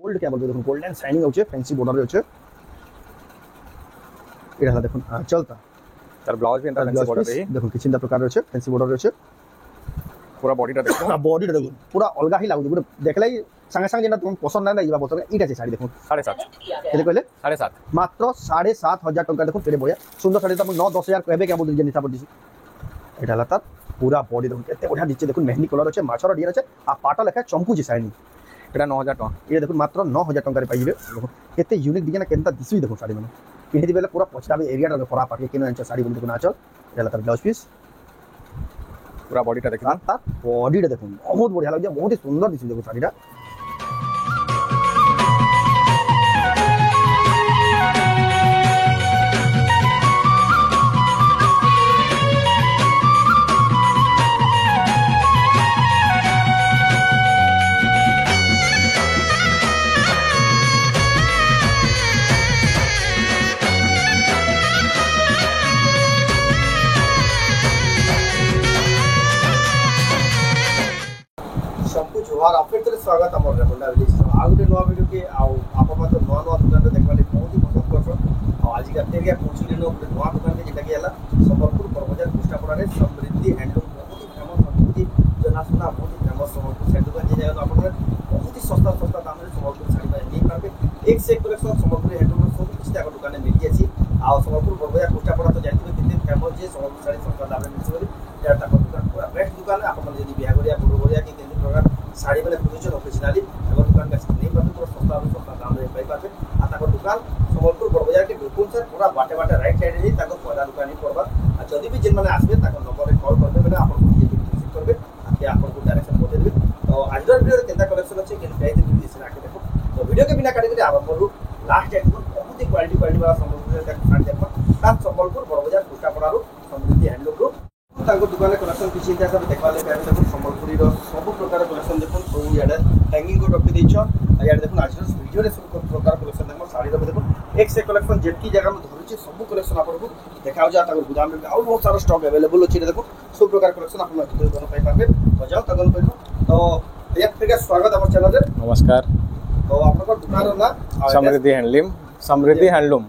Gold क्या बोलते देखो गोल्डन शाइनिंग होचे फैंसी बॉर्डर रे होचे एटा हला देखो चलता तार ब्लाउज भी एंता फैंसी बॉर्डर रे देखो किछिंदा प्रकार रे होचे फैंसी बॉर्डर रे होचे पूरा बॉडीटा देखो बॉडीटा देखो पूरा अलगा ही लागु गुटे देखलाई संगे संगे जेना तुम पसंद ना जाइबा बोतल इटा छे साड़ी देखो 7.5 केते कहले 7.5 मात्र 7,500 टका देखो केते बढ़िया सुंदर साड़ी त 9-10,000 कहबे क्या बोल जेनिसा पड़िसी एटा हला तार पूरा बॉडी देखो केते बढ़िया दिचे देखो मेहंदी कलर होचे माछर डियर होचे आ पाटा लेखा चमकू छी साड़ी एटा 9,000 टका ये देखो मात्र 9,000 टका रे पाइबे देखो केते यूनिक डिजाइन केनता दिसबी देखो साड़ी माने पिन्हि बेले पूरा पछाबे एरिया रे खरा पाके केनो एंच साड़ी बोल देखो नाचल एटा हला तार ब्लाउज पीस पूरा बॉडीटा देखो तार बॉडीटा देखो बहुत बढ़िया लागे बहुत ही सुंदर दिसबी देखो साड़ीटा सबको जोहार आपके तरह स्वागत हमर रेमंडा विलेज आ गुटे नवा वीडियो के आप मत नवा नवा दुकान रे देखबाले बहुत ही पसंद करछो आ आज के एरिया पहुंचले नो नवा दुकान के जेटा के हला संबलपुर बरबजार कुष्टापड़ा रे समृद्धि हैंडलूम बहुत ही फेमस बहुत ही जनासुना बहुत ही फेमस संबलपुर से दुकान जे जाय आपन बहुत ही सस्ता सस्ता दाम रे संबलपुर साड़ी पाए नहीं पाबे एक से एक कलेक्शन संबलपुर हैंडलूम सब कुछ ताको दुकान में मिल जासी आ संबलपुर बरबजार कुष्टापड़ा तो जानते कितने फेमस जे संबलपुर साड़ी सस्ता दाम रे मिल सके या ताको दुकान पूरा बेस्ट दुकान है आपन यदि बियाह करिया बरबरिया के केंद्र प्रकार साड़ी वाले प्रोडक्शन ओरिजिनली अगर दुकान का नहीं पाते तो सस्ता दाम रे पाई पाते आ ताको दुकान संबलपुर बड़बाजार के बिल्कुल सर पूरा बाटे बाटे राइट साइड रे ताको पहला दुकान ही पड़बा आ जदी भी जिन माने आसबे ताको नंबर रे कॉल करबे माने आपन को ये विजिट करबे आ आपन को डायरेक्शन बता देबे तो आज रो वीडियो रे केंता कलेक्शन अछि केन प्राइस डिस्क्रिप्शन आके देखो तो वीडियो के बिना काटे के आरंभ करू लास्ट टाइम बहुत ही क्वालिटी वाला संबलपुर का साड़ी देखो ता संबलपुर बड़बाजार कुष्टापड़ा रो समृद्धि हैंडलूम रो ताको दुकान कलेक्शन किछि इंता सब देखवाले पे देखो संबलपुरी रो सब प्रकार कलेक्शन देखो तो याडे हैंगिंग को रखि देछो याडे देखो आज वीडियो रे सब प्रकार कलेक्शन देखो साड़ी रो देखो एक से कलेक्शन जेतकी जगह में धरुछि सब कलेक्शन आपन को देखाओ जा ताको गोदाम में और बहुत सारा स्टॉक अवेलेबल अछि देखो सब प्रकार कलेक्शन आपन दुकान पाई पाबे तो जाओ तगन पे तो एक फिर स्वागत हमर चैनल रे नमस्कार तो आपन दुकान रो ना समृद्धि हैंडलूम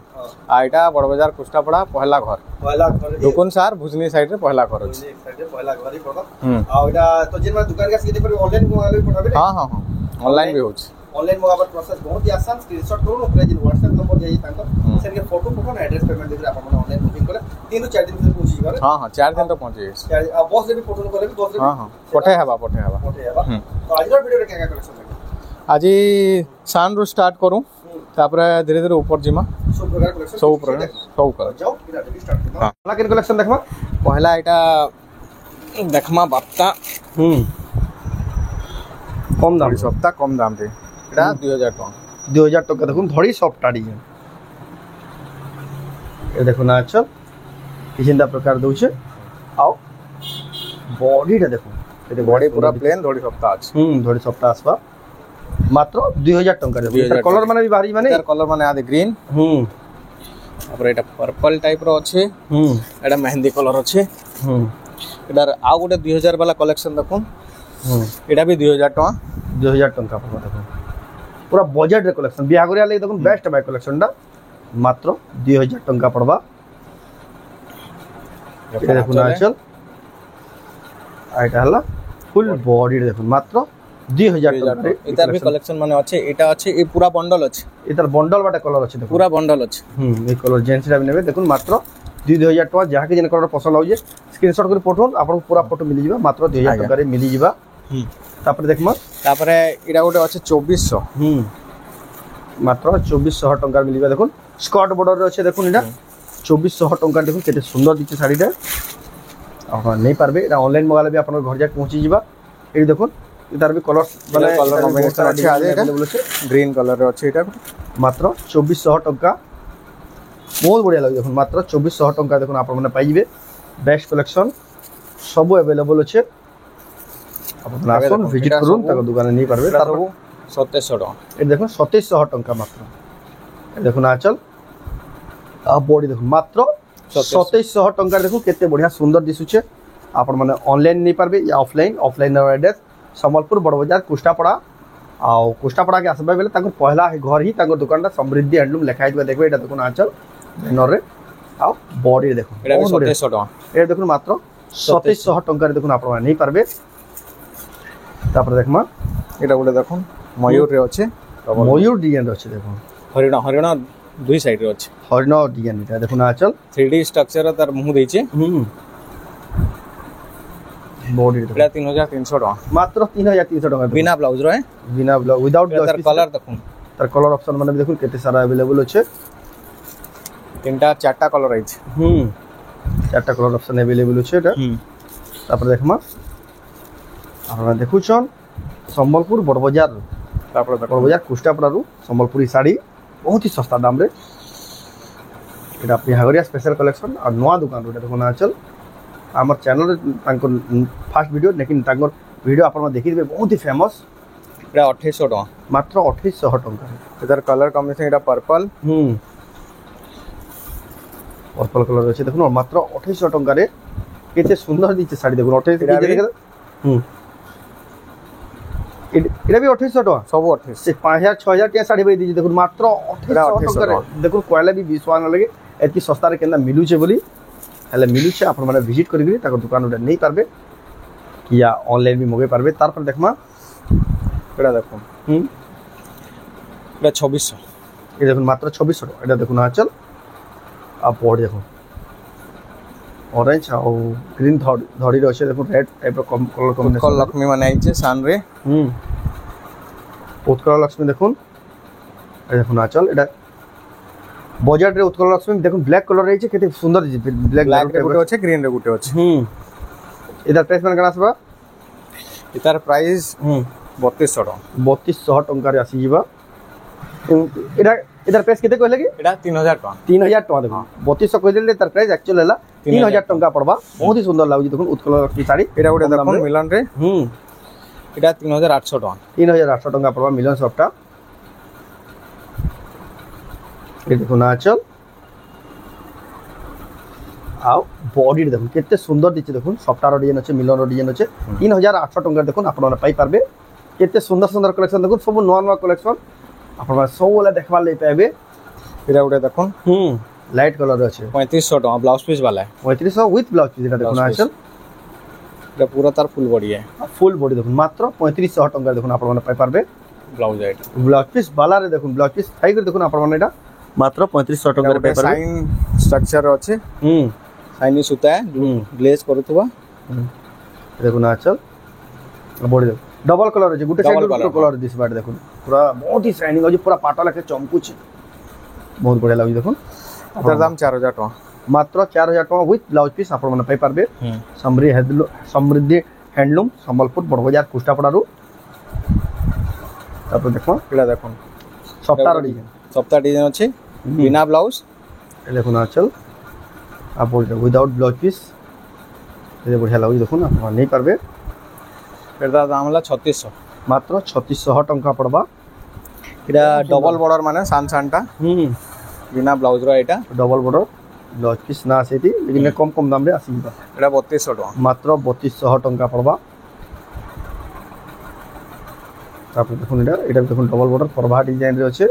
आइटा बड़बाजार कुष्टापड़ा पहला घर दुकान सार भुजनी साइड रे पहला घर अछि एक साइड रे पहला घर ही पड़ो आ एटा तो जिन में दुकान का सीधे पर ऑनलाइन मंगाले पठाबे हां ऑनलाइन भी होछ ऑनलाइन मंगाबर प्रोसेस बहुत ही आसान स्क्रीनशॉट करू ओकरे जिन व्हाट्सएप नंबर जाई तांको सेन के फोटो फोटो एड्रेस पेमेंट देबे आपन ऑनलाइन बुकिंग करे 3-4 दिन में पहुंची जिबार हां 4 दिन तो पहुंची आ बस रे भी फोटो करे भी बस रे हां पठे हबा तो आज रो वीडियो रे क्या कलेक्शन है आज सान रो स्टार्ट करू तापरे धीरे धीरे ऊपर जिमा सब प्रकार कलेक्शन सब कर जाओ इरा स्टार्ट करना पहला के कलेक्शन देखबा पहला एटा देखमा बाप्ता कम दाम सप्ता कम दाम रे एटा 2000 टका 2000 टका देखुन धड़ी सफ्टाडी है ए देखो ना अच्छा किसिंदा प्रकार दोछे आओ बॉडीटा देखो एते बॉडी पूरा प्लेन धड़ी सप्ता अछि धड़ी सप्ता आसबा मात्र 2000 टका रे कलर माने भी बाहरी माने कलर माने आदि ग्रीन तापर एटा पर्पल टाइप रो अछि एटा मेहंदी कलर अछि एटा आ गोटे 2000 वाला कलेक्शन देखो एटा भी 2000 टका 2000 टका पड़बा देखो पूरा बजट रे कलेक्शन बियाह करिया ले देखो बेस्ट बाय कलेक्शन दा मात्र 2000 टका पड़बा ये देखो ना चल आइटा हला फुल बॉडी देखो मात्र 2000 टका इतार भी कलेक्शन माने अछि एटा अछि ए पूरा बंडल अछि इतार बंडल बाटा कलर अछि देखो पूरा बंडल अछि ए कलर जेंट्स रा भी नेबे देखो मात्र 2000 टका जहा के जन कलर पसंद हो जे स्क्रीनशॉट कर पठोन आपन पूरा फोटो मिली जिबा मात्र 2000 टका रे मिली जिबा तापर देखमा तापरे इडा गोटे अछि 2400 मात्र 2400 टका मिलिबा देखो स्कर्ट बॉर्डर रे अछि देखो इडा 2400 टका देखो केते सुंदर दिखे साड़ीटा आ नहीं पारबे एटा ऑनलाइन मंगाले भी आपन घर जा पहुंची जिबा ए देखो इधर भी कलर माने कलर कॉम्बिनेशन अछि आजे ग्रीन कलर रे अछि एटा मात्र 2400 टका बहुत बढ़िया लागे देखो मात्र 2400 टका देखो आप माने पाई जिबे बेस्ट कलेक्शन सब अवेलेबल अछि आप आसन विजिट करूं तक दुकान नहीं पारबे तार 2700 टका ए देखो 2700 टका मात्र ए देखो ना चल आ बॉडी देखो मात्र 2700 टका देखो केते बढ़िया सुंदर दिसुचे आपण माने ऑनलाइन नहीं पारबे या ऑफलाइन ऑफलाइन एड्रेस संबलपुर बड़बाजार कुष्टापड़ा ଆଉ କୁଷ୍ଟାପଡ଼ାକେ ଆସିବା ବେଲେ ତାଙ୍କର ପହିଲା ଘର ହିଁ ତାଙ୍କର ଦୋକାନଟା ସମୃଦ୍ଧି ହ୍ୟାଣ୍ଡଲୁମ୍ ଲେଖା ହେଇଥିବା ଦେଖିବେ ଏଇଟା ଦେଖୁନ୍ ଆଞ୍ଚଲ ବ୍ୟାନରରେ ଆଉ ବଡିରେ ଦେଖୁନ୍ এটা 2700 টাকা এটা দেখুন মাত্র 2700 টঙ্কারে দেখুন আপনারা নেই পারবে তারপরে দেখমা এটা গোটে দেখুন ময়ূর রে আছে ময়ূর ডিজাইন আছে দেখুন হরিণ হরিণ দুই সাইড রে আছে হরিণ ডিজাইন এটা দেখুন আচল 3D স্ট্রাকচার তার মুহ দেইছে বডি এটা 3300 টাকা মাত্র 3300 টাকা বিনা ব্লাউজ রে বিনা ব্লাউজ উইদাউট ব্লাউজ তার কালার দেখুন তার কালার অপশন মানে দেখুন কেতে সারা अवेलेबल আছে তিনটা চারটা কালার আছে চারটা কালার অপশন अवेलेबल আছে এটা তারপরে দেখমা আপনারা দেখুছন সম্বলপুর বড়বাজার তারপরে বড়বাজার কুষ্টাপড়ারু সম্বলপুরি শাড়ি बहुत ही सस्ता दाम रे এটা আপনি হাগরিয়া স্পেশাল কালেকশন আর নয়া দোকান এটা দেখুন আচল আমার চ্যানেল তাঙ্কর ফার্স্ট ভিডিও लेकिन তাঙ্কর ভিডিও আপনারা দেখি দিবে বহুত হি ফেমাস এটা 2800 টাকা মাত্র 2800 টাকা এটার কালার কম্বিনেশন এটা পার্পল পার্পল কালার আছে দেখুন মাত্র 2800 টাকারে কেতে সুন্দর দিচ্ছে শাড়ি দেখুন 2800 দেখে এটা भी 2800 টাকা সব 28 से 5000 6000 টাকা শাড়ি বাই দিছে দেখুন মাত্র 2800 টাকা দেখুন কয়লা भी विश्वास न लगे एतकी सस्ता रे केना मिलुचे बोली हेले मिलुचे आपण माने विजिट करि गरी ताको दुकान उडा नहीं पारबे या ऑनलाइन भी मगे पारबे तार पर देखमा এটা দেখুন এটা 2600 ये देखुन मात्र 2600 টাকা এটা দেখুন আচল आप बोर्ड देखो ऑरेंज और ग्रीन धड़ी रहे देखो red type colour combination Utkal Lakshmi माने आइছে সান রে उत्कल लक्ष्मी देखुन ए देखुन आचल এটা बजट रे उत्कल लक्ष्मी देखुन ब्लैक कलर रही केते सुंदर ब्लैक रे गुटे আছে গ্রিন रे गुटे আছে इधर प्राइस मान कना सबा इतार प्राइस 3200 টাকা 3200 टंका रे आसी जीवा इधर इधर प्राइस केते कहले कि এটা 3000 টাকা 3000 টাকা देखो 3200 कह दिले तार प्राइस एक्चुअल हैला 3000 टंका पड़बा बहुत ही सुंदर लागु देखुन उत्कल की साड़ी এটা গুটে দেখুন মিলন রে এটা 3800 টাকা 3800 टंका पड़बा मिलन सबटा ये देखो ना चल आओ बॉडी देखो केते सुंदर दिचे देखो सफ्टार डिजाइन আছে মিলন ডিজাइन আছে 3800 टंका देखो आपन पाई पारबे केते सुंदर सुंदर कलेक्शन देखो सब नवा नवा कलेक्शन आपन सब वाला देखबा ले पाबे এটা গুটে দেখুন लाइट कलर আছে 3500 টাকা ब्लाउज पीस वाला है 3500 विथ ब्लाउज पीस এটা দেখো না চল এটা পুরো তার ফুল বডি है ফুল বডি দেখুন মাত্র 3500 টাকা দেখুন आपन पाई पारबे ब्लाउज এটা ब्लाउज पीस वाला रे देखुन ब्लाउज पीस थाई कर देखुन आपन এটা मात्र 3500 টাকা রে पाई पारबे साइन स्ट्रक्चर আছে साइनी सुता है ग्लेज करथुवा देखुन आचल बॉडी देखो डबल कलर আছে গুটে সাইড দুটো কলর দিস বাট দেখুন পুরা বহুত হি শাইনিং আছে পুরা পাটা লাখে চমকুছে बहुत बढ़िया लागु देखुन এটার দাম 4000 টাকা मात्र 4000 টাকা উইথ ব্লাউজ পিস আপন মানে পাই পারবে সমৃদ্ধি হ্যান্ডলুম সম্বলপুর বড়বাজার কুষ্টাপড়ারু তারপর দেখো এটা দেখুন সপ্তাহ ডিজাইন ডিজাইন আছে বিনা ব্লাউজ এই দেখুন আচল आप উইদাউট ব্লাউজ পিস এই बढ़िया लागु দেখুন আপন নেই পারবে এটার দাম হলো 3600 মাত্র 3600 টাকা পড়বা এটা ডবল বর্ডার মানে সান সানটা বিনা ব্লাউজ র এটা ডবল বর্ডার ব্লাউজ পিস না আছেটি लेकिन कम कम दाम रे आसीबा এটা 3200 টাকা মাত্র 3200 টাকা পড়বা তারপর দেখুন এটা দেখুন ডবল বর্ডার পরভা ডিজাইন রে আছে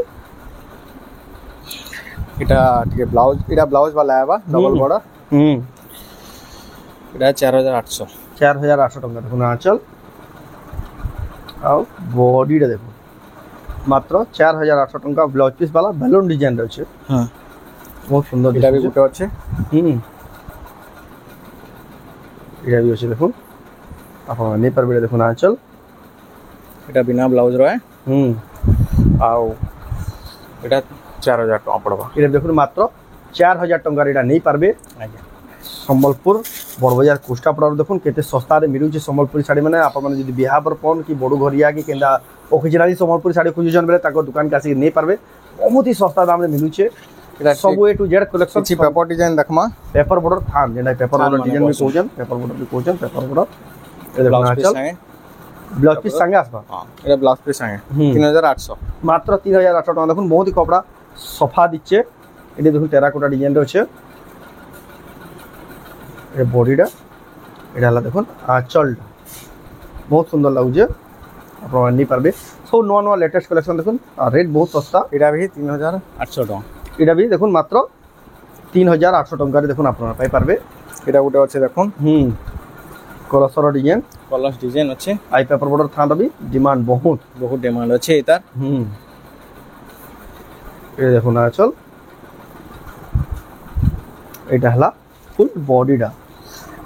এটা ঠিক ব্লাউজ এটা ব্লাউজ वाला है बा डबल बॉर्डर এটা 4800 টাকা দেখুন আচল ଆଉ বডিটা দেখুন মাত্র 4800 টাকা ব্লাউজ পিস वाला বেলুন ডিজাইন রয়েছে হ্যাঁ বহুত সুন্দর এটা भी গুটে আছে এটা भी আছে দেখুন আপন নেই পারবে দেখুন আচল এটা বিনা ব্লাউজ রয় আও এটা 4000 টাকা পড়বা এটা দেখুন মাত্র 4000 টাকা এটা নেই পারবে আজ্ঞা সম্বলপুর বড়বাজার কুষ্টাপড়ার দেখুন কেতে সস্তারে মিলুছে সম্বলপুরি শাড়ি মানে আপন মানে যদি বিয়া पर पन कि बड़ू घरिया कि केंदा ओरिजिनली सम्बलपुरी शाड़ी खोजुछन बेले ताको दुकान के आसी नहीं पारबे बहुत ही सस्ता दाम रे मिलुचे एटा सब ए टू जेड कलेक्शन छी पेपर डिजाइन देखमा पेपर बॉर्डर थान जेना पेपर बॉर्डर डिजाइन में कोजन पेपर बॉर्डर भी कोजन पेपर बॉर्डर ए देखो आचल ब्लाउज पीस संगे आसबा हां एटा ब्लाउज पीस संगे 3800 मात्र 3800 টাকা দেখুন बहुत ही कपड़ा सफा दिচ্ছে এটি দেখুন টেরাকোটা ডিজাইন রয়েছে ए बॉडीटा এটা হলা দেখুন আঁচলটা बहुत सुंदर लागुचे আপনারা নি পারবে सब नुआ नुआ लेटेस्ट कलेक्शन देखुन रेट बहुत सस्ता এটা भी 3800 টাকা এটা भी দেখুন মাত্র 3800 টাকায় দেখুন আপনারা পাই পারবে এটা গোটে আছে দেখুন কলসর ডিজাইন কলস ডিজাইন আছে আই পেপার বর্ডর থান भी ডিমান্ড বহুত বহুত ডিমান্ড আছে এটার এই দেখুন আঁচল এটা হলা ফুল বডিটা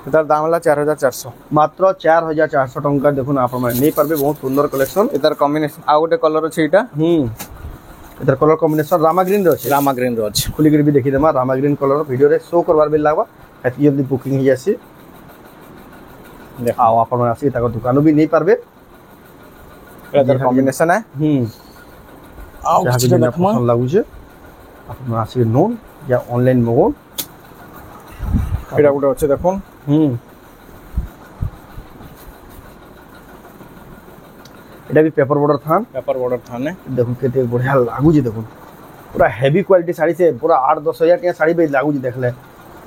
এটার দাম হলো 4400 মাত্র 4400 টাকা দেখুন আপনারা নেই পারবে বহুত সুন্দর কালেকশন এটার কম্বিনেশন আর গোটে কলর আছে এটা এটার কলর কম্বিনেশন রামা গ্রিন আছে রামা গ্রিন আছে খুলি করে দেখি দেমা রামা গ্রিন কলর ভিডিও রে শো করবার বেল লাগবা এত জলদি বুকিং হয়ে যাসি দেখো আও আপনারা আসি তাকে দোকানও भी नहीं পারবে এটার কম্বিনেশন है আও যেটা দেখো পছন্দ লাগুছে আপনারা আসি নোন या অনলাইন মগো এটা গোটে আছে দেখুন এটা भी पेपर बॉर्डर थान পেপার বর্ডার থানে देखो केते बढ़िया लागुजी देखो पूरा हेवी क्वालिटी साड़ी से पूरा 8-10 हजार के साड़ी पे लागुजी देखले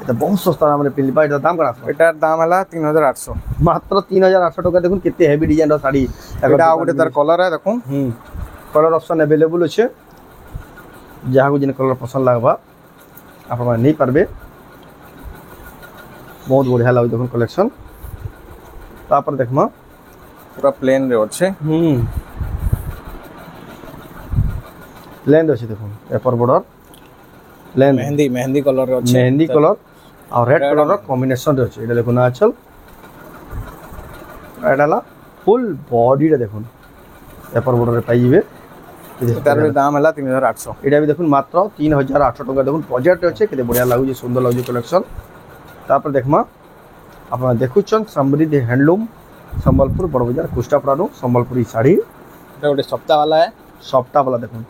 এটা बहुत सस्ता हमने पिली पा এটা দাম করা এটার দাম হলো 3800 মাত্র 3800 টাকা দেখুন কেতে হেভি ডিজাইন এর শাড়ি এটা গোটে তার কলর है দেখুন कलर ऑप्शन अवेलेबल আছে যাহা কো জিন কলর পছন্দ লাগবা আপনারা নেই পারবে बहुत बढ़िया লাগবে দেখুন কালেকশন তারপর দেখমা পুরো প্লেন রে আছে লেন্থ আছে দেখুন paper border length mehendi mehendi colour আছে মেহেন্দি কলর আর রেড কলর কম্বিনেশন আছে এটা দেখুন আঁচল এটালা ফুল বডিটা দেখুন পেপার বর্ডরে পাইবে এটার দাম হলো 3800 এটা भी দেখুন মাত্র 3800 টাকা দেখুন বাজেট আছে কেতে বড়িয়া লাগুছে সুন্দর লাগুছে কালেকশন তারপর দেখমা আপনারা দেখুছন সমৃদ্ধি হ্যান্ডলুম সম্বলপুর বড় বাজার কুষ্টাপড়ানো সম্বলপুরি শাড়ি এটা গোটে সপ্তাহ वाला है সপ্তাহ वाला দেখুন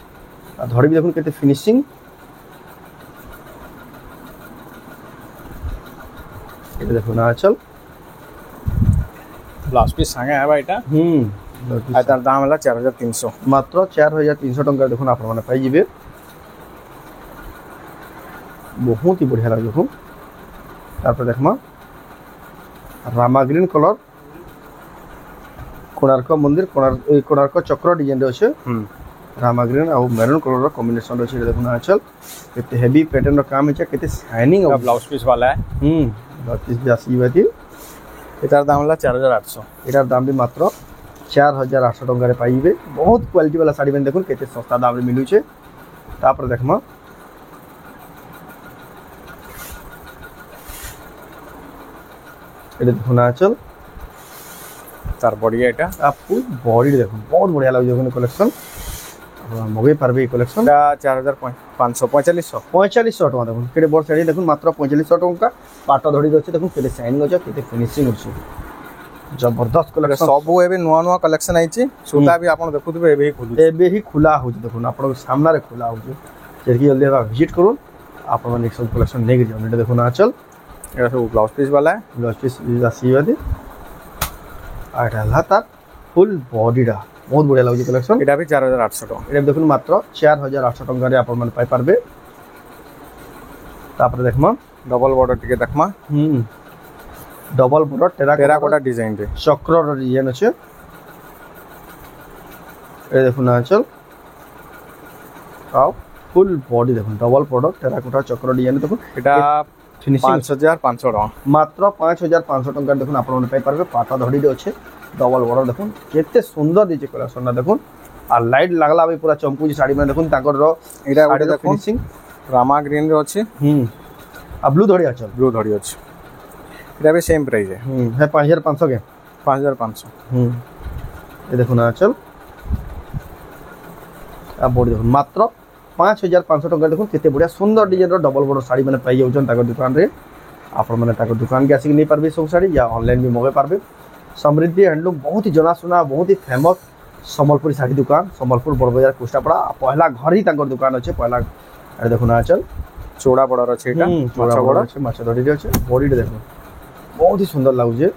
আর ধরি দেখুন কেতে ফিনিশিং এটা দেখুন আঁচল ব্লাউজ পিস সঙ্গে है ভাই এটা আর তার দাম হলো 4300 মাত্র 4300 টাকা দেখুন আপনারা মানে পাই যাবে বহুত বঢ়িয়া লাগে দেখুন তারপর দেখমা রামা গ্রিন কলর কোଣାର୍କ মন্দির কোଣାর্ক চক্র ডিজাইন আছে রামা গ্রিন আর মেরুন কলর কম্বিনেশন আছে এটা দেখুন আঁচল কেতে হেভি প্যাটার্ন কাম আছে কেতে শাইনিং এটা ব্লাউজ পিস वाला है ব্লাউজ পিস भी আসিবাতি এটার দাম হলো 4800 এটার দাম भी মাত্র 4800 টাকায় পাইবে বহুত কোয়ালিটি वाला শাড়ি দেখুন কেতে সস্তা দামে মিলুছে তারপর দেখমা এটা দেখুন আঁচল তার বডি এটা আপু বডি দেখুন বহুত বড়িয়া লাগছে দেখুন কালেকশন আপনারা মগে পারবে এই কালেকশন এটা 4500 4500 টাকা দেখুন কেটে বড় শাড়ি দেখুন মাত্র 4500 টাকা পাটা ধরি আছে দেখুন কেটে শাইনিং আছে কেটে ফিনিশিং আছে জবরদস্ত কালেকশন সবু এবে নয়া নয়া কালেকশন আইছে সুতা भी आपण দেখুতবে এবে হি খোলা হচ্ছে দেখুন আপনার সামনে খোলা হচ্ছে যেকি জলদি ভিজিট করুন আপনারা নেক্সট কালেকশন নেই যান এটা দেখুন আঁচল এটা সব ব্লাউজ পিস वाला है ব্লাউজ পিস আসিবাদি আর এটা হাতা ফুল বডিটা বহুত বড়িয়া লাগছে কালেকশন এটা भी 4800 টাকা এটা দেখুন মাত্র 4800 টাকায় আপনারা মানে পাই পারবে তারপরে দেখমা ডবল বর্ডার টিকে দেখমা ডবল বর্ডার টেরাকোটা ডিজাইন রে চক্র ডিজাইন আছে এই দেখুন আঁচল আও ফুল বডি দেখুন ডবল বর্ডার টেরাকোটা চক্র ডিজাইন দেখুন এটা ফিনিশিং 5500 টাকা মাত্র 5500 টাকা দেখুন আপনারা পাই পারবে পাটা ধরি আছে ডবল বর্ডার দেখুন কেতে সুন্দর দিছে কালেকশনটা দেখুন আর লাইট লাগলা ভাই পুরা চমকুজি শাড়ি মানে দেখুন তাকর এটা ওটা দেখুন ফিনিশিং রামা গ্রিন রে আছে আর ব্লু ধরি আছে ব্লু ধরি আছে এটা भी सेम प्राइस है হ্যাঁ 5500 के 5500 এই দেখুন আঁচল আর বডি দেখুন মাত্র 5500 টাকা দেখুন কেতে বড়িয়া সুন্দর ডিজাইনর ডবল বড় শাড়ি মানে পাই যাউছন তাকর দোকান রে আপনার মানে তাকর দোকান के आसिक नहीं पारबे सब शाड़ी या ऑनलाइन भी मगे पारबे समृद्धि हैंडलूम बहुत ही जनाशुना बहुत ही फेमस सम्बलपुरी शाड़ी दुकान सम्बलपुर बड़ बाजार कुष्टापड़ा पहला घर ही ताकर दुकान अच्छे पहला अरे देखो आंचल चौड़ा बड़र अच्छे এটা চড়া বড় আছে মাছ ধরি আছে বডিটা দেখুন बहुत ही सुंदर लाଗୁছে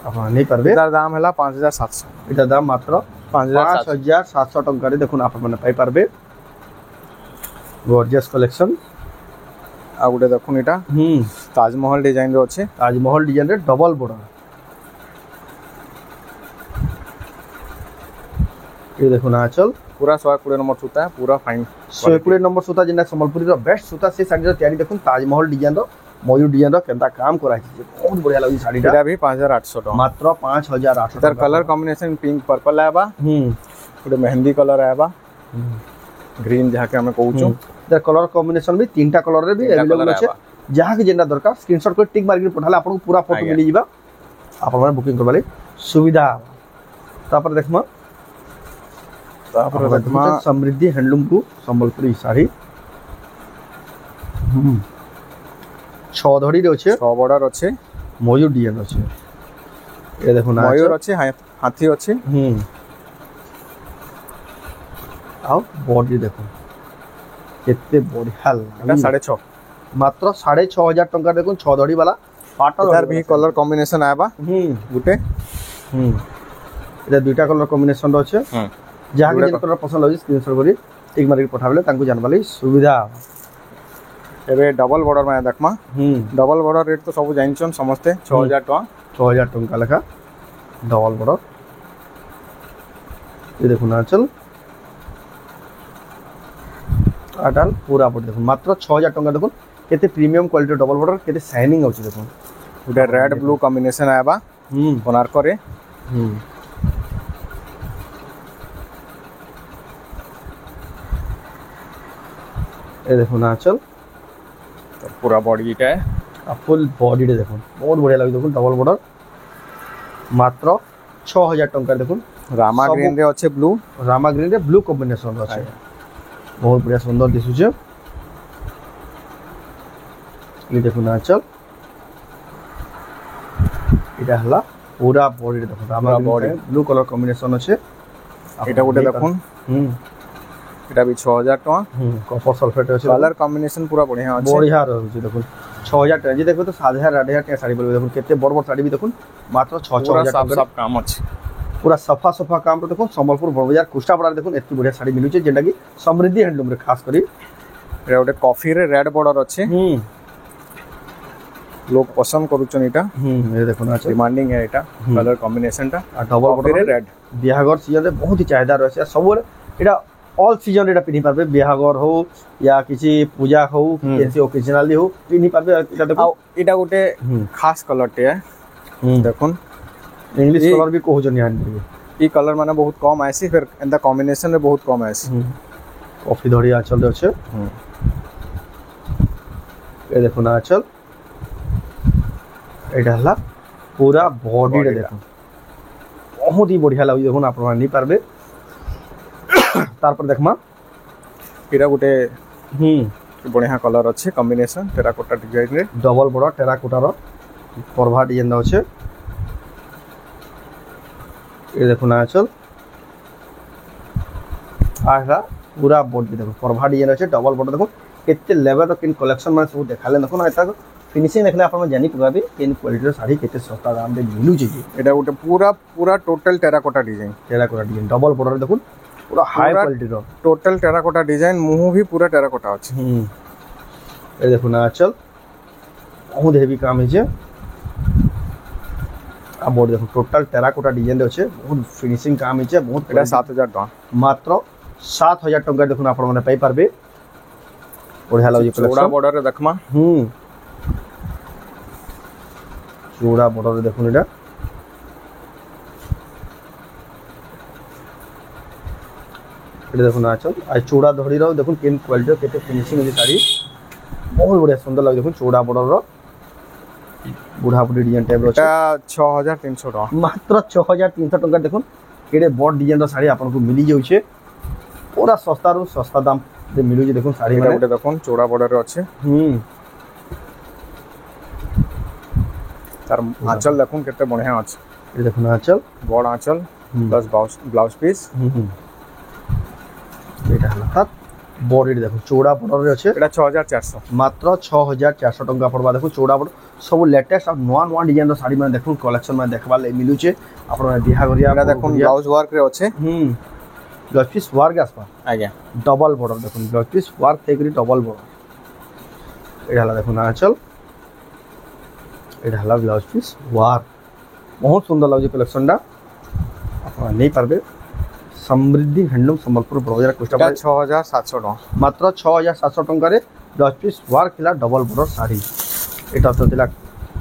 আপনারা নেই পারবে এটার দাম হলা 5700 এটার দাম মাত্র 5700 টাকায় দেখুন আপনারা মানে পাই পারবে গর্জিয়াস কালেকশন আর ওটা দেখুন এটা তাজমহল ডিজাইন রে আছে তাজমহল ডিজাইনের ডবল বর্ডার ये देखो ना आंचल पूरा 120 नंबर सूता है पूरा फाइन 120 नंबर सूता जेना संबलपुरी रो बेस्ट सूता से साड़ी रो तैयारी देखुन ताजमहल डिजाइन रो मयूर डिजाइन रो केंता काम करा छी बहुत बढ़िया लागी साड़ी एटा भी 5800 टका मात्र 5800 इधर कलर कॉम्बिनेशन पिंक पर्पल आबा गोटे मेहंदी कलर आबा ग्रीन जहाँ के हमें कहूँ इधर कलर कॉम्बिनेशन भी तीनटा कलर रे भी अवेलेबल अछि जहाँ के जेना दरकार स्क्रीनशॉट कर टिक मार के पठाले आपन पूरा फोटो मिली जिबा आपन माने बुकिंग करबाले सुविधा तापर देखमा समृद्धि हैंडलूम को संबलपुरी साड़ी 6 धड़ी रे अछि 6 बॉर्डर अछि मयूर डिजाइन अछि ए देखो ना मयूर अछि हाथी अछि आओ बॉडी देखो केते बढ़िया एटा 6.5 मात्र 6500 टंका देखो 6 धड़ी वाला पाटा इधर भी कलर कॉम्बिनेशन आबा गुटे इधर दुईटा कलर कॉम्बिनेशन रो अछि जहाँ के कलर पसंद होई स्क्रीनशॉट करी टिक मार के पठाबले तांको जानबाली सुविधा एबे डबल बॉर्डर में देखमा डबल बॉर्डर रेट तो सब जानछन समस्ते 6000 टका 6000 टका लेखा डबल बॉर्डर ये देखो ना चल आटाल पूरा पड़ देखो मात्र 6000 टका देखो केते प्रीमियम क्वालिटी डबल बॉर्डर केते शाइनिंग होची देखो उडा रेड ब्लू कॉम्बिनेशन आबा बनार करे ये देखो ना चल तो पूरा बॉडी इटा है फुल बॉडी रे देखो बहुत बढ़िया लागी देखो डबल बॉर्डर मात्र 6000 टका देखो रामा ग्रीन रे अच्छे ब्लू कॉम्बिनेशन अच्छे बहुत बढ़िया सुंदर दिसु छे ये देखो ना चल इटा हला पूरा बॉडी रे देखो Rama body blue colour combination अच्छे एटा गोटे देखुन एटा भी 6000 टका कॉपर सल्फेट अच्छे कलर कॉम्बिनेशन पूरा बढ़िया रहउछि देखो 6000 टका जे देखो तो 7000 8000 टका साड़ी बोलबे देखो केते बड़ बड़ साड़ी भी देखो मात्र 6000 टका सब काम अछि पूरा सफा काम देखो संबलपुर बड़ बाजार कुष्टापड़ा देखो एत बढ़िया साड़ी मिलु छे जेंटा की समृद्धि हैंडलूम रे खास करी एटा गोटे कॉफी रे रेड बॉर्डर अछि लोग पसंद करूछन एटा ये देखो ना डिमांडिंग है एटा कलर कॉम्बिनेशन टा डबल बॉर्डर रेड बिहागर सीजन रे बहुत ही चाहिदा रहছে सब एटा ऑल सीजन एटा पिनि पाबे बिहागर हो या किसी पूजा हो किसी ओकेजनली हो पिनि पाबे एटा देखो एटा गोटे खास कलर टे है देखुन इंग्लिश कलर भी कहू जनी आनी ई कलर माने बहुत कम आसी फिर एंदा कॉम्बिनेशन रे बहुत कम आसी कॉफी धड़ी आंचल रे अच्छे ए देखो ना आंचल एटा हला पूरा बॉडी रे देखो बहुत ही बढ़िया लागी देखो आप नहीं पारबे तार पर देखमा एटा गोटे बढ़िया कलर अच्छे कॉम्बिनेशन टेराकोटा डिजाइन रे डबल बॉर्डर टेराकोटा रो परभा डिजाइन अच्छे ये देखो ना चल आहा पूरा बॉडी देखो परभा डिजाइन अच्छे डबल बॉर्डर देखो केते लेवल रो किन कलेक्शन में सब देखाले देखो ना एटा फिनिशिंग देखले आपण जानि पगाबे किन क्वालिटी रो साड़ी केते सस्ता दाम दे मिलु जे एटा गोटे पूरा total terracotta design double border देखो पूरा हाई क्वालिटी रो टोटल टेराकोटा डिजाइन मुंह भी पूरा टेराकोटा अछि ए देखो ना चल बहुत हेवी काम है जे आ बॉडी देखो टोटल टेराकोटा डिजाइन अच्छे बहुत फिनिशिंग काम है बहुत एटा 7000 टका मात्र 7000 टका देखो आपण माने पाई पारबे बढ़िया लागी चौड़ा बॉर्डर रे देखमा चौड़ा बॉर्डर रे देखो एटा एटा देखो ना चल आ चौड़ा धड़ी रो देखो केन क्वालिटी केते फिनिशिंग है साड़ी बहुत बढ़िया सुंदर लागे देखो चौड़ा बॉर्डर रो बुढ़ा बुढ़ी डिजाइन टाइप रो 6300 टका मात्र 6300 टका देखो केडे बॉड डिजाइन रो साड़ी आपन को मिली जाउ छे पूरा सस्ता रो सस्ता दाम दे मिलु जे देखो साड़ी माने देखो चौड़ा बॉर्डर रो अच्छे तार आंचल देखो केते बढ़िया अछि ये देखो ना आंचल बड़ आंचल प्लस ब्लाउज पीस एटा हला बॉडी देखो चौड़ा बॉर्डर रे अच्छे एटा 6400 मात्र 6400 टका पड़बा देखो चौड़ा बॉर्डर सब लेटेस्ट और नवा डिजाइन रो साड़ी माने देखो कलेक्शन में देखबा ले मिलु छे आपण बिहा गरिया एटा देखो ब्लाउज वर्क रे अच्छे ब्लाउज पीस वर्क आसपा आज्ञा डबल बॉर्डर देखो ब्लाउज पीस वर्क थेकरी डबल बॉर्डर एटा हला देखो ना चल एटा हला ब्लाउज पीस वर्क बहुत सुंदर लागे कलेक्शन डा आपण नहीं पारबे समृद्धि हैंडलूम संबलपुर बड़ोदरा कोस्टा এটা 6700 টাকা मात्र 6700 टंकार ब्लाउज पिस वर्क थिला डबल बॉर्डर साड़ी एटा तो थिला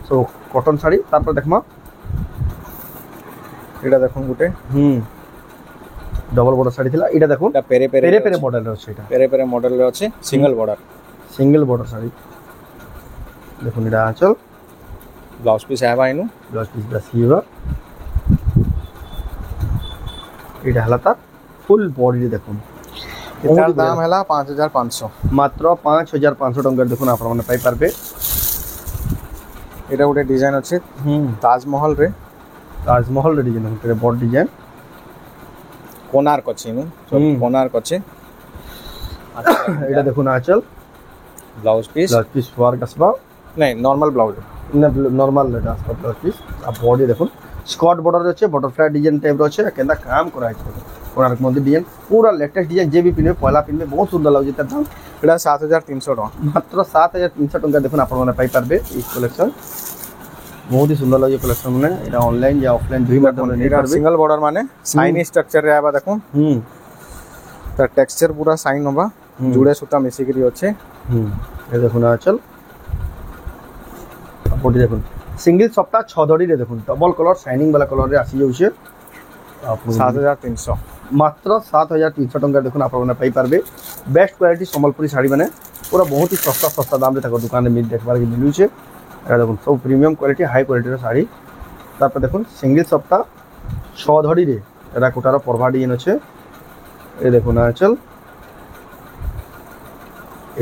सो कॉटन साड़ी तापर देखमा এটা দেখুন গুটে डबल बॉर्डर साड़ी थिला एटा देखो এটা পেরে পেরে पेरे पेरे मॉडल रे छै एटा পেরে পেরে মডেল রে আছে single border single border sari देखो एटा आंचल ব্লাউজ পিস আবা ইনু ब्लाउज पिस दसिबा एटा हलाता फुल बॉडी रे देखो এটার দাম হলা 5500 मात्र 5500 टंका देखो आप माने पाई पारबे এটা গুটে ডিজাইন আছে তাজমহল রে ताजमहल रे डिजाइन करे बॉड डिजाइन কোনার্ক আছে ইনু সব কোনার্ক আছে एटा देखो आंचल blouse piece blouse piece work असबा নাই নরমাল ব্লাউজ नॉर्मल लेटा असबा ब्लाउज पिस आ बॉडी देखो स्कॉट बॉर्डर रे बटरफ्लाई डिजाइन टाइप रो छे केंदा काम करा है कोणार्क मंदिर डिजाइन पूरा लेटेस्ट डिजाइन जे भी पिने पहला पिने बहुत सुंदर लागो जेता दाम এটা 7300 টাকা मात्र 7300 टंका देखो आपण माने पाई पारबे ई कलेक्शन बहुत ही सुंदर लागो कलेक्शन माने एटा ऑनलाइन या ऑफलाइन दुई माध्यम रे এটা সিঙ্গেল বর্ডার মানে সাইনি স্ট্রাকচার রে আবা দেখুন তার টেক্সচার পুরা সাইন হবা জুড়ে সুতা মিশিকরি আছে ये देखो ना चल बॉडी देखो सिंगल सप्ताह 6 धड़ी रे देखो डबल कलर शाइनिंग वाला कलर रे आसी जाउ छे 7300 मात्र 7300 टंका देखो आप माने पाई पारबे बेस्ट क्वालिटी संबलपुरी साड़ी माने पूरा बहुत ही सस्ता दाम रे तक दुकान में मिल देखबार के मिलु छे एरा देखो सब प्रीमियम क्वालिटी हाई क्वालिटी रे साड़ी तापर देखो सिंगल सप्ताह 6 धड़ी रे एरा कोटार परभा डिजाइन छे ए देखो ना चल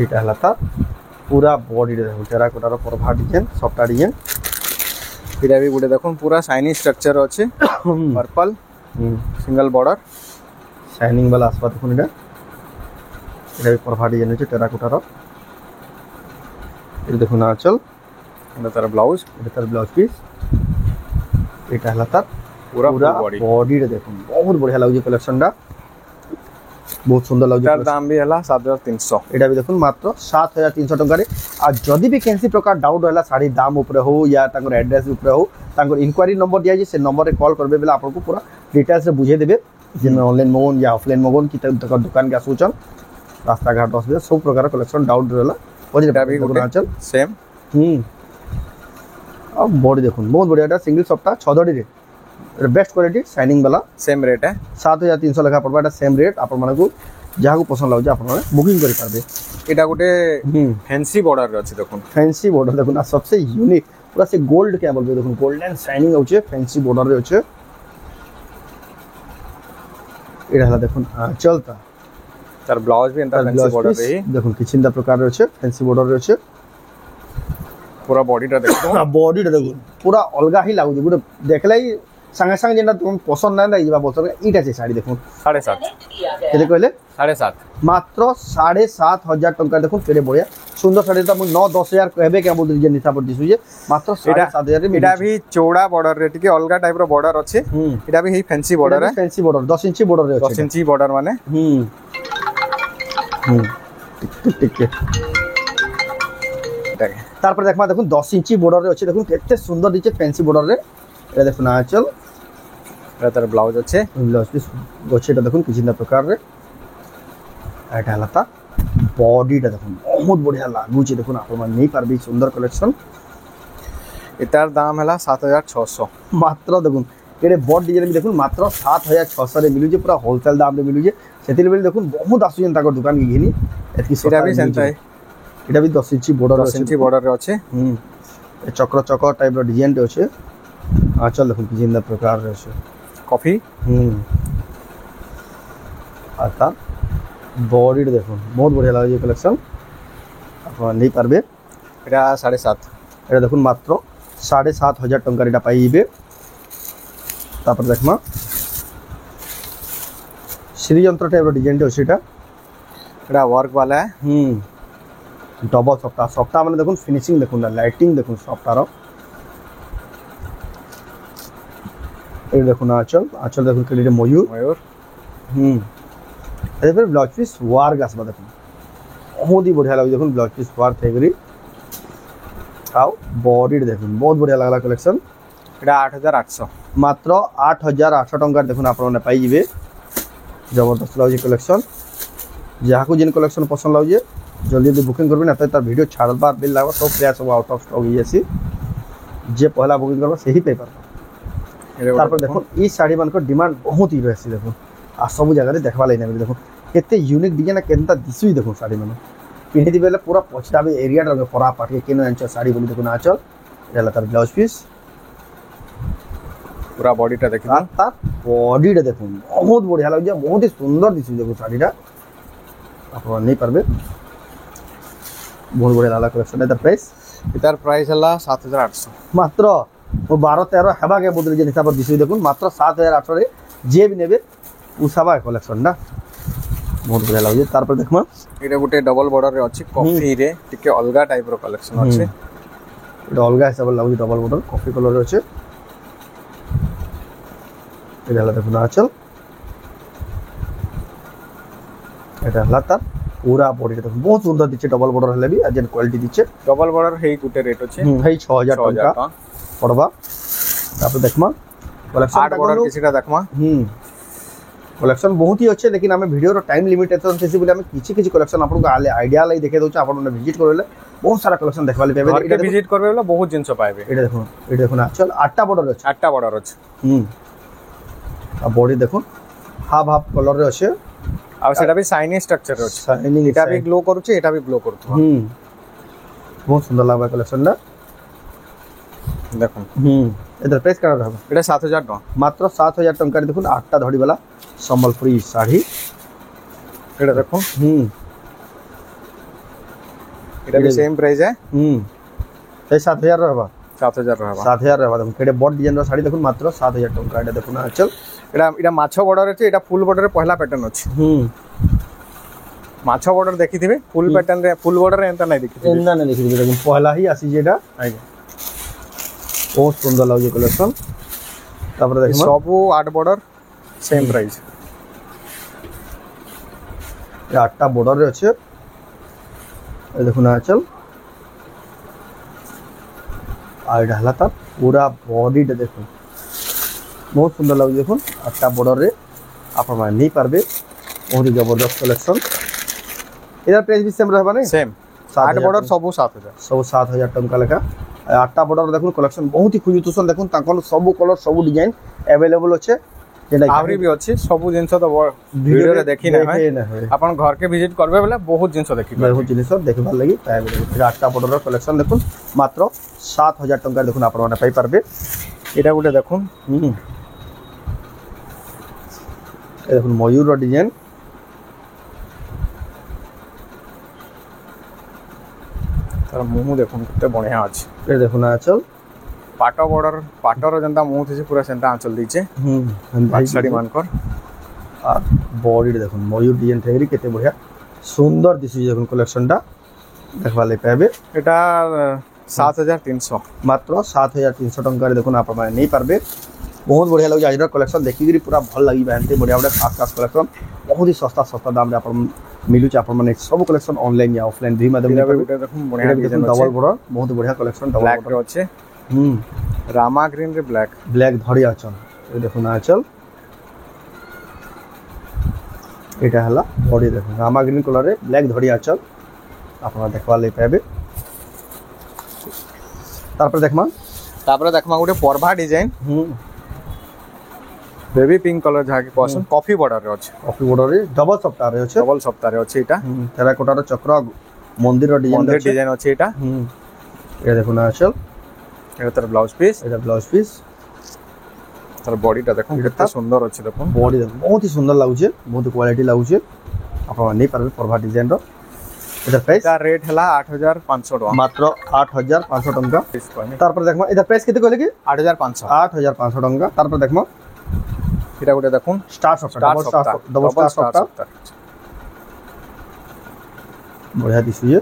एटा हलाता पूरा बॉडी रे देखो टेरा कोटार परभा डिजाइन सप्ताह डिजाइन এটা भी গুটে দেখুন পুরা সাইনি স্ট্রাকচার আছে পার্পল সিঙ্গেল বর্ডার शाइनिंग वाला आसपास देखो एटा एटा भी परभा डिजाइन छे टेरा कोटार ए देखो ना चल এটা তার ব্লাউজ এটা তার ব্লাউজ পিস এটা হলো তার পুরা পুরা বডি বডি রে দেখুন বহুত বঢ়িয়া লাগুছে কালেকশনটা बहुत सुंदर लाଗୁছে তার দাম भी হলা 7300 এটা भी দেখুন মাত্র 7300 टंका रे आ जदी भी कैंसी प्रकार डाउट होला साड़ी दाम ऊपर हो या तांकर एड्रेस ऊपर हो तांकर इंक्वायरी नंबर दिया जे से नंबर रे कॉल करबे बेला आपको पूरा डिटेल्स से बुझे देबे जे ऑनलाइन मगोन या ऑफलाइन मगोन की तक दुकान के सोचन रास्ता घाट असबे सब प्रकार कलेक्शन डाउट रहला ओजे এটা भी देखुन आचल सेम अब बॉडी देखुन बहुत बढ़िया এটা सिंगल सप्ताह 6 धड़ी रे बेस्ट क्वालिटी शाइनिंग वाला सेम रेट है 7300 लेखा पड़बा এটা सेम रेट आपण माने को जहां को पसंद लागो आपण माने बुकिंग करि पारबे এটা গুটে ফ্যান্সি বর্ডার আছে দেখুন फैंसी बॉर्डर देखो ना सबसे यूनिक पूरा से गोल्ड के बोलबे देखो गोल्डन शाइनिंग होचे फैंसी बॉर्डर रे होचे एटा हला देखो चलता তার ব্লাউজ भी এন্টা ফ্যান্সি বর্ডার রে देखो किछिंदा प्रकार रे होचे फैंसी बॉर्डर रे होचे পুরা বডিটা দেখুন बॉडी रे देखो पूरा अलगा ही लागो गुटे देखलाई संगे संगे जेना तुम पसंद ना लागी बा बोलतो इटा से साड़ी देखो 7.5 केते कहले 7.5 मात्र 7500 टंका देखो केड़े बढ़िया सुंदर साड़ी त 9-10,000 कहबे के बोल जे निशा पर दिसु जे मात्र 7500 रे এটা भी चौड़ा बॉर्डर रे टिके अलगा टाइप रो बॉर्डर আছে এটা भी ही फैंसी बॉर्डर है फैंसी बॉर्डर 10 इंची बॉर्डर रे 10 इंची बॉर्डर माने ठीक এটাকে तारपर देखमा देखो 10 इंची बॉर्डर रे अछि देखो केते सुंदर दिचे फैंसी बॉर्डर रे ए देखो ना चल এটা তার ব্লাউজ আছে ब्लाउज पीस गोछेटा देखो किछिना प्रकार रे एटा हलाता बॉडीटा देखो बहुत बढ़िया लागुचे देखो ना आपण नहीं पारबे सुंदर कलेक्शन এটার দাম হলা 7600 मात्र देखो केड़े बॉड डिजाइन भी देखो मात्र 7600 रे मिलु जे पूरा होलसेल दाम रे मिलु जे सेतिल बेले देखो बहुत आसुजन ताकर दुकान के घेनी एतकी এটা भी सेंटा है এটা भी 10 इंची बॉर्डर 10 इंची बॉर्डर रे আছে चक्र चक्र टाइप रो डिजाइन रे আছে आंचल देखो किजिंदा प्रकार रे আছে कॉफी आता बॉडी देखो बहुत बढ़िया लागे ये कलेक्शन आप नहीं पारबे এটা 7.5 এটা দেখুন মাত্র 7500 টাকা এটা পাইবে তারপর দেখমা শ্রীযন্ত্র টাইপ ডিজাইন আছে এটা এটা वर्क वाला है डबल सप्ताह सप्ताह माने देखुन फिनिशिंग देखुन लाइटिंग देखुन सप्ताह ए देखुन आंचल आंचल देखुन केले मयूर मयूर ए फिर ब्लाउज पीस वार गासबा देखुन बहुत ही बढ़िया लागे देखुन ब्लाउज पीस वार फेगरी आओ बॉडी देखुन बहुत बढ़िया लागला कलेक्शन এটা 8800 मात्र 8800 टंका देखुन आपण पाई जिवे जबरदस्त लागे कलेक्शन जहाँ जिन कलेक्शन पसंद लागे जल्दी जल्दी बुकिंग करबे ना तो तार वीडियो छाड़बार बिल लागो सब प्राय सब आउट ऑफ स्टॉक होइसी जे पहला बुकिंग करबा सही पे पारबा तारपर देखो ई साड़ी मान को डिमांड बहुत ही रहसी देखो आ सब जगह रे देखबा लाइन देखो केते यूनिक डिजाइन केनता दिसुई देखो साड़ी माने पिन्हि दिबे ले पूरा पछताबे एरिया रे परा पाटी केनो अंच साड़ी बोली देखो नाचल एला तार ब्लाउज पीस पूरा बॉडीटा देखि तार बॉडीटा देखो बहुत बढ़िया लागे बहुत ही सुंदर दिसुई देखो साड़ीटा आप नहीं पारबे बहुत बढ़िया लाला कलेक्शन है प्राइस इतार प्राइस हला 7800 मात्र 12-13 हेबा के बदले जे हिसाब दिसुई देखो मात्र 7800 रे जे भी नेबे उसाबा कलेक्शन ना बहुत बढ़िया लागे तार पर देखमा एटा गुटे डबल बॉर्डर रे अछि कॉफी रे टिके अलगा टाइप रो कलेक्शन अछि एटा अलगा हिसाब लागे डबल बॉर्डर कॉफी कलर रे अछि एटा हला देखो नाचल एटा हला तार पूरा बॉडी देखो बहुत सुंदर दिचे डबल बॉर्डर हले भी अजन क्वालिटी दिचे डबल बॉर्डर हे गुटे रेट अछि हे 6000 टका पड़बा तापर देखमा कलेक्शन 8 बॉर्डर किसीटा देखमा कलेक्शन बहुत ही अच्छे लेकिन हमें वीडियो रो टाइम लिमिटेशन से बोले हमें किछि कलेक्शन आपन को आईडिया लाई देखे दोछ आपन ने विजिट करले बहुत सारा कलेक्शन देखबा ले पेबे एटा विजिट करबे वाला बहुत जिंस पाएबे एटा देखो ना चल 8टा बॉर्डर अछि 8टा बॉर्डर अछि आ बॉडी देखो हाफ हाफ कलर रे अछि आ सेटा भी शाइनी स्ट्रक्चर रे अछि शाइनिंग एटा भी ग्लो करूछ एटा भी ग्लो करथु बहुत सुंदर लागबा कलेक्शन ना देखो एदर प्राइस का रहबा एटा 7000 टका मात्र 7000 टका रे देखो 8टा धड़ी वाला संबलपुरी साड़ी एटा देखो एटा भी सेम प्राइस है ए 7000 रहबा 7000 रहबा 7000 रहबा देखो केडे बॉड डिजाइन रो साड़ी देखो मात्र 7000 टका एटा देखो ना चल एटा माछो बॉर्डर अछि एटा फुल बॉर्डर रे पहला पैटर्न अछि माछो बॉर्डर देखिथिबे फुल पैटर्न रे फुल बॉर्डर रे एंता नै देखिथिबे एंदा नै देखिथिबे देखो पहला ही आसी जेटा आइगे बहुत सुंदर लागे कलेक्शन तापर देखो सबु 8 बॉर्डर सेम प्राइस ये 8टा बॉर्डर रे अछि ए देखो ना चल आ ढाला ता पूरा बॉडी दे देखो बहुत सुंदर लागे देखो 8टा बॉर्डर रे आप मान नहीं पारबे बहुत ही जबरदस्त कलेक्शन इधर प्राइस भी सेम रहबा नै सेम 8 बॉर्डर सबु 7000 सब 7000 टका लेखा 8टा बॉर्डर देखो कलेक्शन बहुत ही खुजी तुसन देखो ताकन सब कलर सब डिजाइन अवेलेबल अछि जेना आवरी भी अछि सब जिंस तो वीडियो रे देखि ना है अपन घर के विजिट करबे वाला बहुत जिंस देखि बहुत जिंस देखबा लागि पाएबे फिर 8टा बॉर्डर कलेक्शन देखो मात्र 7000 टका देखो आपण माने पाई पारबे एटा गुटे देखो ए देखो मयूर डिजाइन तार मुंह देखो किते बढ़िया अछि ए देखो ना चल पाटो बॉर्डर पाटो रो जनता मुंह थि पूरा सेंटा आंचल दीचे साड़ी मानकर आ बॉडी देखो मयूर डिजाइन थेरी केते बढ़िया सुंदर दिसि देखो कलेक्शनटा देखबा ले पाबे एटा 7300 मात्र 7300 टका रे देखो आप माने नहीं पारबे बहुत बढ़िया लागे आज कलेक्शन देखिगिरी पूरा भल लागि बानते बढ़िया बढ़िया खास खास कलेक्शन बहुत ही सस्ता दाम रे आप मिलुच आप माने सब कलेक्शन ऑनलाइन या ऑफलाइन दुई माध्यम रे देखो बढ़िया डिजाइन डबल बॉर्डर बहुत बढ़िया कलेक्शन डबल ब्लैक रे अछि रामा ग्रीन रे ब्लैक धड़ी आचल ये देखो ना चल एटा हला बॉडी देखो रामा ग्रीन कलर रे ब्लैक धड़ी आचल आपन देखबा ले पाबे तापर देखमा गुटे परभा डिजाइन बेबी पिंक कलर जहा के पसंद कॉफी बॉर्डर रे अछि कॉफी बॉर्डर रे डबल सप्ताह रे अछि एटा टेराकोटा रो चक्र मंदिर रो डिजाइन अछि एटा ये देखो ना चल एटा तर ब्लाउज पीस तर बॉडीटा देखो कितना सुंदर अछि देखो बॉडी देखो बहुत ही सुंदर लागुचे बहुत क्वालिटी लागुचे आपण नहीं पारबे परभा डिजाइन रो एटा प्राइस का रेट हला 8500 टका मात्र 8500 टका तार पर देखमा एटा प्राइस केते कहले कि 8500 टका तार पर देखमा एटा गुटे देखो स्टार डबल स्टार बढ़िया दिसुए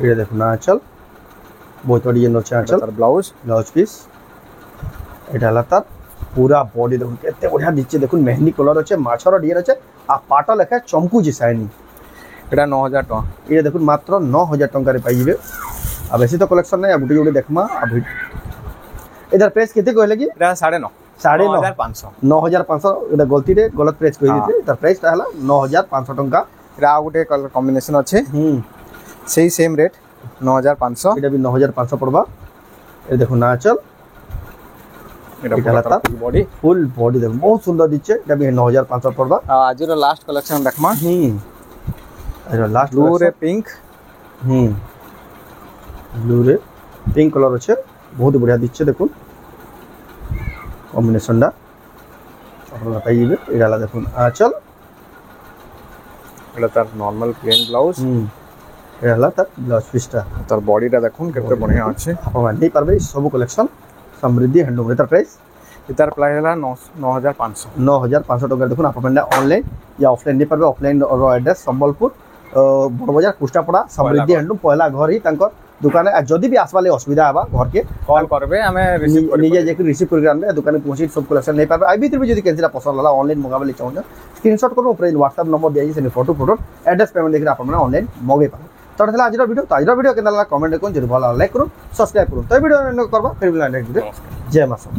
ये देखो ना चल बहुत बढ़िया नो चल ब्लाउज पीस एटा लता पूरा बॉडी देखो केते बढ़िया दिचे देखो मेहंदी कलर अछि माछर डिजाइन अछि आ पाटा लेखा चमकू जे साइनी एटा 9000 टका ये देखो मात्र 9000 टका रे पाइबे आ बेसी तो कलेक्शन नै गुटे गुटे देखमा आ इधर प्राइस केते कहले कि एटा 9.5 9500 9500 এটা গলতিরে গলত প্রাইস কই দিতে তার প্রাইসটা হলা 9500 টঙ্কা এটা ଆଉ ଗୋଟେ କଲର କମ୍ବିନେସନ ଅଛି ସେଇ ସେମ୍ ରେଟ୍ 9500 এটা ବି 9500 পড়বা এই দেখো না চল এটা পুরা বডি ফুল বডি দেখো বহুত সুন্দর দিচ্ছে এটা ବି 9500 পড়বা ଆଜିର ଲାଷ୍ଟ କଲେକ୍ସନ ଦେଖମା এটা লাস্ট ব্লু রে পিঙ্ক ব্লু রে পিঙ্ক কলর আছে বহুত বঢ়িয়া দিচ্ছে দেখুন কম্বিনেশনটা আপনারা পাইবে এটা হলা দেখুন চল এটা তার নরমাল প্লেন ব্লাউজ এটা হলা তার ব্লাউজ পিসটা তার বডিটা দেখুন কেতে বঢ়িয়া আছে আপনারা নেই পারবে সব কালেকশন সমৃদ্ধি হ্যান্ডলুম এটার প্রাইস এটার প্রাইস হলা 9500 9500 টাকা দেখুন আপনারা অনলাইন या অফলাইন নেই পারবে অফলাইন র অ্যাড্রেস সম্বলপুর বড়বাজার কুষ্টাপড়া সমৃদ্ধি হ্যান্ডলুম পয়লা ঘর হি তাঙ্কর দোকানে আর যদি भी আসবালে অসুবিধা হবা ঘরকে কল করবে আমি রিসিভ করি নিজে যে রিসিভ করে আনবে দোকানে পৌঁছি সব কালেকশন নেই পারবে আই ভিতরে যদি ক্যান্সেল পছন্দ হলা অনলাइन মগাবলে চাও স্ক্রিনশট করব উপরে WhatsApp নম্বর দিয়েছি সেনে ফটো অ্যাড্রেস পেমেন্ট দেখে আপনারা অনলাइन মগাই পাবে তো তাহলে আজকের ভিডিও কেন লাগলা কমেন্ট করুন যদি ভালো লাইক করুন সাবস্ক্রাইব করুন তো ভিডিও করবা ফির নেক্সট ভিডিও জয় মাসা।